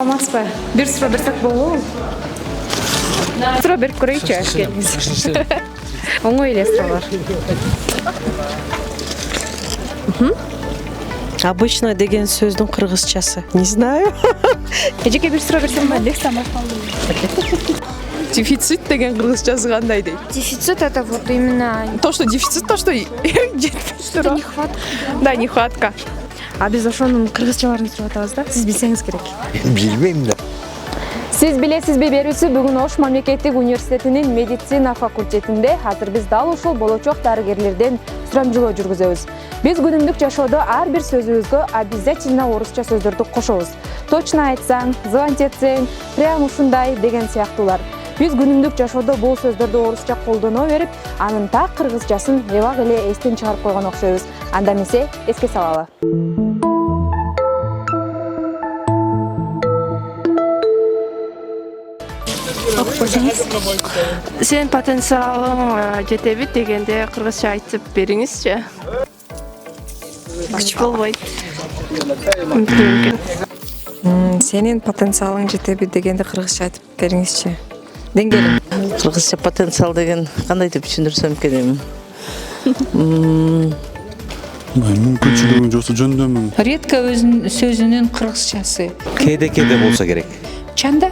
Алмаспа. Bir sıra берсек болобу? Sıra берип көрөйүчү келиңиз. Оңой эле суралар. Обычно деген сөздің кыргызчасы. Не знаю. Эжеке bir sıra берсем болот. Дефицит деген кыргызчасы кандай дейт? Дефицит это вот именно... То, что дефицит, то, что жетпей Это туруп. нехватка. Да, нехватка. А биз ошонун кыргызчаларын сурап атабыз да. Сиз билсеңиз керек. Bilmem de. Сиз билесизби берүүсү бүгүн Ош мамлекеттик университетинин медицина факультетинде азыр биз дал ушул болочок дарыгерлерден сурамжылоо жүргүзөбүз. Биз күнүмдүк жашоодо ар бир сөзүбүзгө обязательно орусча сөздөрдү кошобуз. Точно айтсаң, звонить этсең, прям ушундай деген сыяктуулар. Биз күнүмдүк жашоодо бул сөздөрдү орусча колдоно берип, анын так кыргызчасын эбак эле эстен чыгарып койгон окшойбуз. Анда эмесе эске салалы. Сен потенциалың жетеби дегенде кыргызча айтып бериңизчи. Күч болбойт. Сенин потенциалың жетеби дегенде кыргызча айтып бериңизчи. Деңгээлиң. Кыргызча потенциал деген кандай деп түшүндүрсөм экен эми? Мүмкүнчүлүгүң жоксо жөндөмүң. Редко сөзүнүн кыргызчасы. Кээде болсо керек. Чанда?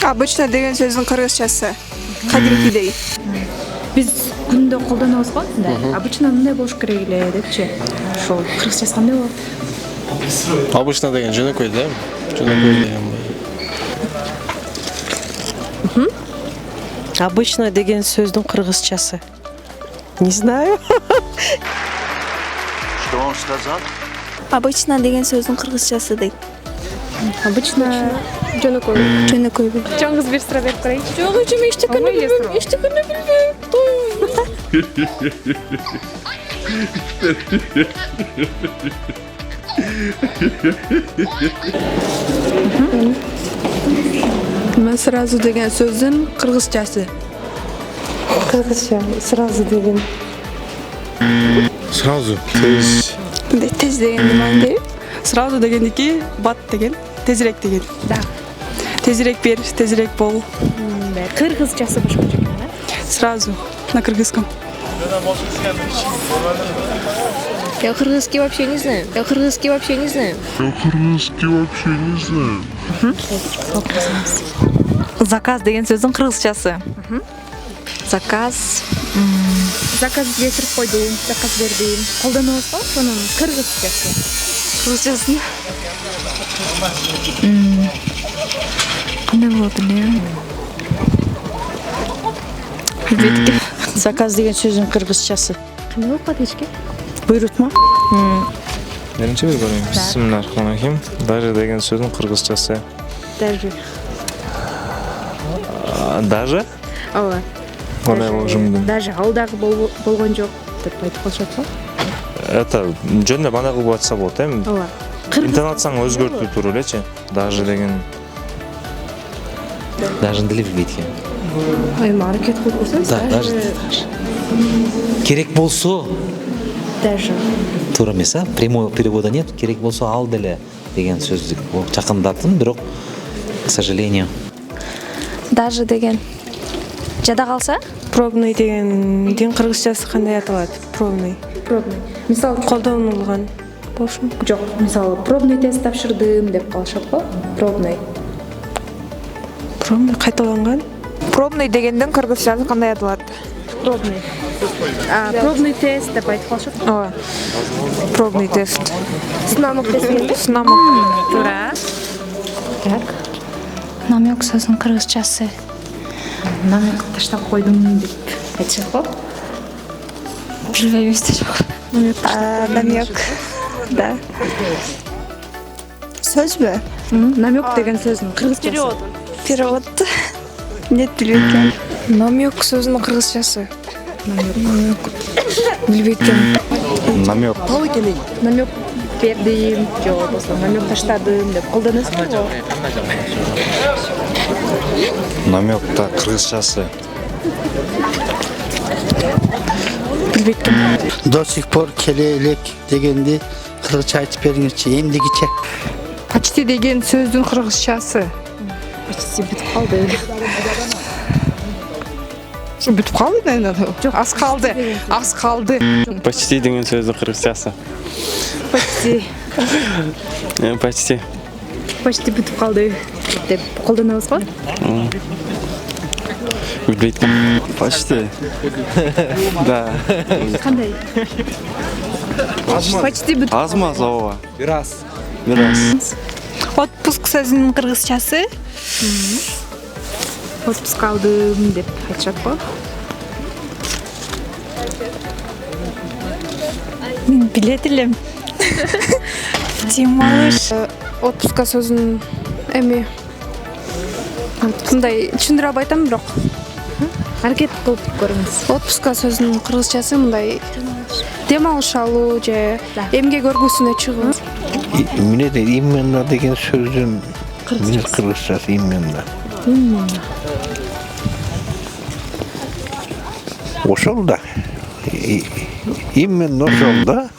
Обычно деген сөздүн кыргызчасы. Кадимкидей. Биз күндө колдонобуз го, мындай. Обычно мындай болуш керек эле депчи. Ошол кыргызчасы кандай болот? Обычно деген жөнөкөй да. Жөнөкөй деген. Обычно деген сөздің кыргызчасы. Не знаю. Что он сказал? Обычно деген сөздің кыргызчасы дейт. Обычно жөнөкөй. Жөнөкөй. Чоңуз bir sıra берип көрөйүнчү. Жок, эчеме эчтекени билбейм, эчтекени билбейм. Мен сразу деген сөздүн кыргызчасы. Кыргызча сразу деген. Сразу. Тез деген немеге? Сразу дегендики бат деген, тезирээк деген. Да. Тезирээк бер, тезирээк бол. Кыргызчасы башкача экен, да? Сразу на кыргызском. Я кыргызский вообще не знаю. Заказ деген сөздүн кыргызчасы. Заказ. Заказ кетирип койдум, заказ бердим. Колдонобуз го ошонун кыргызчасы. Кыргызчасын. Кандай болот эле? Заказ деген сөздің кыргызчасы. Кандай болуп калды эчке? Буйрутма? Менимче бир көрөйүн. Бисмиллахиррахманиррахим. Даже деген сөздің кыргызчасы. Даже. Даже? Ооба. Кандай болушу мүмкүн? Даже ал дагы болгон жок деп айтып калышат го. Это жөнүндө бандай кылып айтса болот, эми. Ооба. Интонацияны өзгөртүү туруп элечи. Даже деген. Даже дили билбейт экен. Эми аракет кылып көрсөңүз. Да, даже. Керек болсо. Даже. Туура эмес, а? Прямой перевода нет. Керек болсо ал деле деген сөздүк. Жакындаттым, бирок, к сожалению. Даже деген. Жада калса? Пробный деген кыргызчасы кандай аталат? Пробный. Мисалы Колдонулган. болушу жок. Мисалы пробный тест тапшырдым деп калышат го. Пробный. Пробный кайталанган. Пробный дегендин кыргызчасы кандай аталат? Пробный. Пробный тест деп айтып калышат. Ооба. Пробный тест. Сынамык тест. Сынамык. Туура. Так. Намек сөзүнүн кыргызчасы. Намек таштап койдум деп айтышат го. Билбейм эсте жок. Намек. Да. Сөзбү? Намек деген сөздүн кыргызчасы. Перевод. Нет, билбейм. Намек сөзүнүн кыргызчасы. Билбейм. Намек. Намек бердим, же болбосо намек таштадым деп колдоносуз го. Намекта кыргызчасы. До сих пор келе элек дегенди кыргызча айтып бериңизчи, эмдигиче. Почти деген сөздүн кыргызчасы. Почти бүтүп калды. Şu бүтүп калды да? Жок, аз калды. Аз калды. Почти деген сөздің қырғызчасы. Почти. Почти. Почти бүтүп калды деп колдонобуз го. Билбейт. Почти. Да. Кандай? Почти бүтүп. Азма ооба. Бир аз. Отпуск сөзүнүн кыргызчасы. Отпуск алдым деп айтышат го. Мен билет элем. Демалыш. Отпуска сөзүн эми мындай түшүндүрө албай атам, бирок Аракет кылып көрүңүз. отпуска сөзүнүн кыргызчасы мындай дем алыш алуу же эмгек өргүсүнө чыгуу. Эмне дейт? Именно деген сөздүн кыргызчасы именно. Ошол да. Именно ошол да.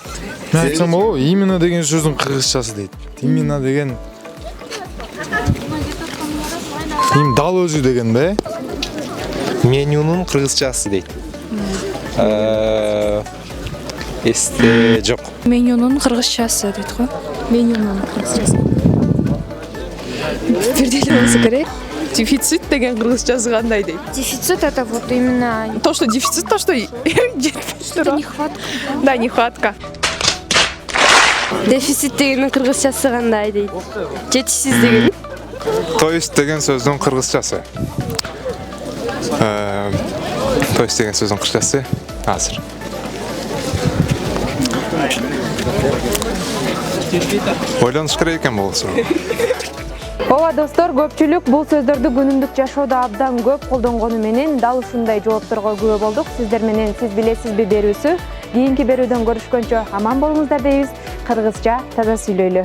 Мен айтсам болобу, именно деген сөздің қырғызчасы дейді. Именно деген дал өзү деген бе? Менюнун кыргызчасы дейт. Эсте жок. Менюнун кыргызчасы дейт го. Менюнун кыргызчасы. Бирдей болсо керек. Дефицит деген кыргызчасы кандай дейт? Дефицит это вот именно То, что дефицит, то, что жетпештир. нехватка. Да, нехватка. Дефицит дегенин кыргызчасы кандай дейт? Жетишсиз деген. То есть деген сөздің қырғызчасы. То есть деген сөздің қырғызчасы азыр. Ойланыш керек экен болсо. Ооба достор, көпчүлүк бул сөздөрдү күнүмдүк жашоодо абдан көп колдонгону менен дал ушундай жоопторго күбө болдук. Сиздер менен сиз билесизби берүүсү. Кийинки берүүдөн көрүшкөнчө аман болуңуздар дейбиз. Кыргызча таза сүйлөйлү.